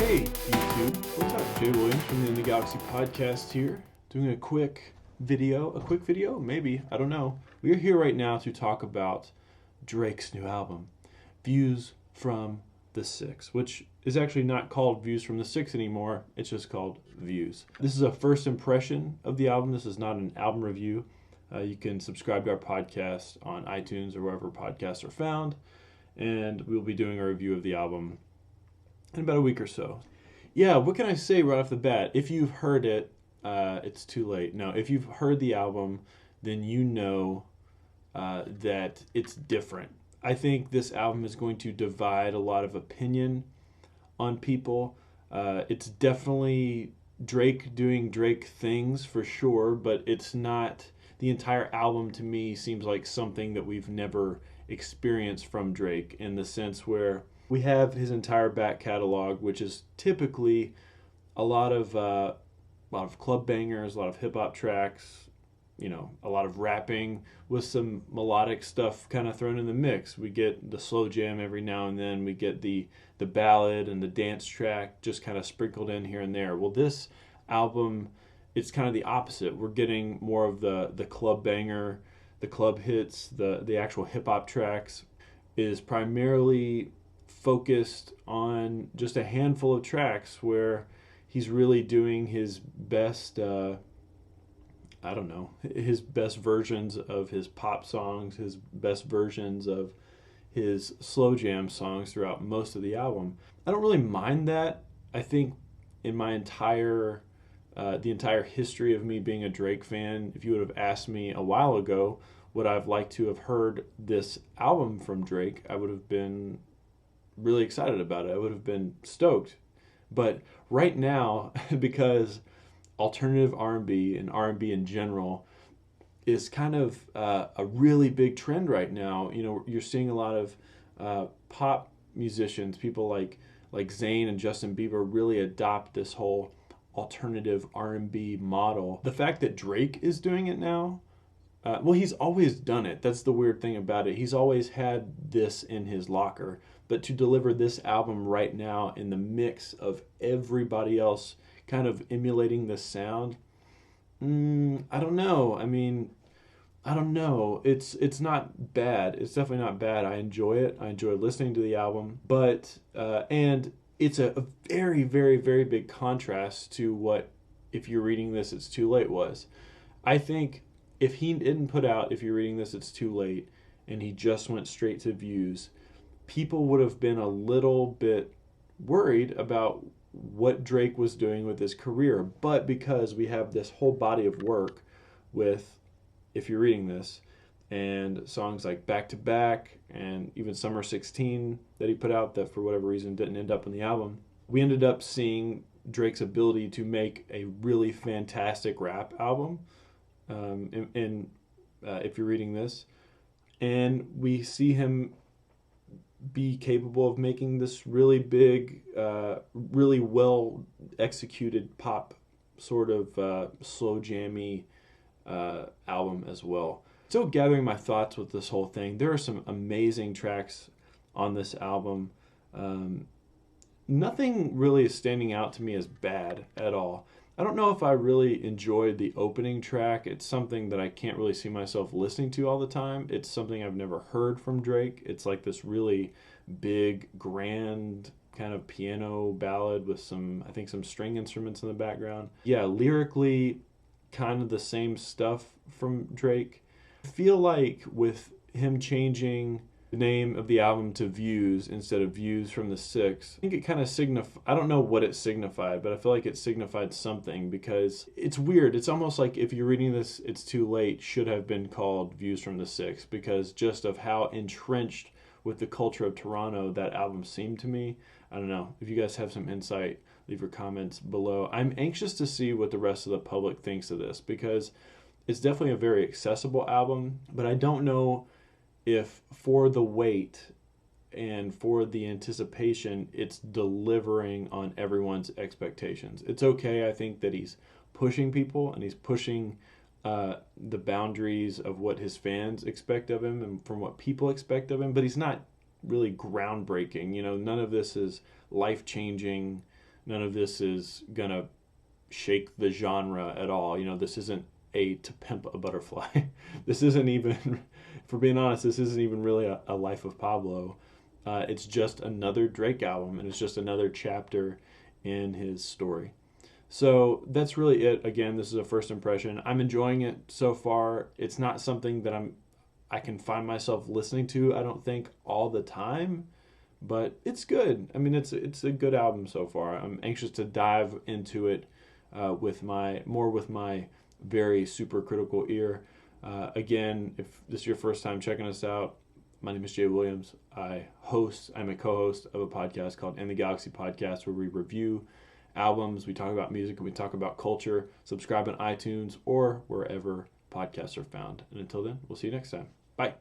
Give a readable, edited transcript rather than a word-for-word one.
Hey YouTube, what's up? Jay Williams from the In the Galaxy Podcast here, doing a quick video, maybe, I don't know. We are here right now to talk about Drake's new album, Views from the Six, which is actually not called Views from the Six anymore, it's just called Views. This is a first impression of the album, this is not an album review. You can subscribe to our podcast on iTunes or wherever podcasts are found, and we'll be doing a review of the album in about a week or so. Yeah, what can I say right off the bat? If you've heard it, it's too late. No, if you've heard the album, then you know that it's different. I think this album is going to divide a lot of opinion on people. It's definitely Drake doing Drake things for sure, but it's not. The entire album to me seems like something that we've never experienced from Drake, in the sense where we have his entire back catalog, which is typically a lot of club bangers, a lot of hip hop tracks, a lot of rapping with some melodic stuff kind of thrown in the mix. We get the slow jam every now and then. We get the ballad and the dance track just kind of sprinkled in here and there. Well, this album, it's kind of the opposite. We're getting more of the club banger, the club hits, the actual hip hop tracks. It is primarily focused on just a handful of tracks where he's really doing his best, his best versions of his pop songs, his best versions of his slow jam songs throughout most of the album. I don't really mind that. I think in my the entire history of me being a Drake fan, if you would have asked me a while ago would I've liked to have heard this album from Drake, I would have been really excited about it. I would have been stoked. But right now, because alternative R&B and R&B in general is kind of a really big trend right now. You're seeing a lot of pop musicians, people like Zayn and Justin Bieber, really adopt this whole alternative R&B model. The fact that Drake is doing it now, he's always done it. That's the weird thing about it. He's always had this in his locker. But to deliver this album right now in the mix of everybody else kind of emulating this sound, I don't know. I don't know. It's not bad. It's definitely not bad. I enjoy it. I enjoy listening to the album. But, and it's a very, very, very big contrast to what If You're Reading This, It's Too Late was. I think if he didn't put out If You're Reading This, It's Too Late, and he just went straight to Views, people would have been a little bit worried about what Drake was doing with his career. But because we have this whole body of work with If You're Reading This, and songs like Back to Back, and even Summer 16 that he put out that for whatever reason didn't end up on the album, we ended up seeing Drake's ability to make a really fantastic rap album If You're Reading This. And we see him be capable of making this really big, really well executed pop sort of slow jammy album as well. Still gathering my thoughts with this whole thing. There are some amazing tracks on this album. Nothing really is standing out to me as bad at all. I don't know if I really enjoyed the opening track. It's something that I can't really see myself listening to all the time. It's something I've never heard from Drake. It's like this really big, grand kind of piano ballad with some string instruments in the background. Yeah, lyrically, kind of the same stuff from Drake. I feel like with him changing the name of the album to Views instead of Views from the Six, I think it kind of I don't know what it signified, but I feel like it signified something, because it's weird. It's almost like If You're Reading This, It's Too Late should have been called Views from the Six, because just of how entrenched with the culture of Toronto that album seemed to me. I don't know. If you guys have some insight, leave your comments below. I'm anxious to see what the rest of the public thinks of this, because it's definitely a very accessible album, but I don't know if for the wait and for the anticipation, it's delivering on everyone's expectations. It's okay, I think, that he's pushing people and he's pushing the boundaries of what his fans expect of him and from what people expect of him, but he's not really groundbreaking. None of this is life-changing None of this is going to shake the genre at all. This isn't a To Pimp a Butterfly. This isn't even, for being honest, this isn't even really a Life of Pablo. It's just another Drake album, and it's just another chapter in his story. So that's really it. Again, this is a first impression. I'm enjoying it so far. It's not something that I can find myself listening to, I don't think, all the time, but it's good. I mean, it's a good album so far. I'm anxious to dive into it with my very super critical ear. Again, if this is your first time checking us out, my name is Jay Williams. I'm a co-host of a podcast called In the Galaxy Podcast, where we review albums, we talk about music, and we talk about culture. Subscribe on iTunes or wherever podcasts are found. And until then, we'll see you next time. Bye.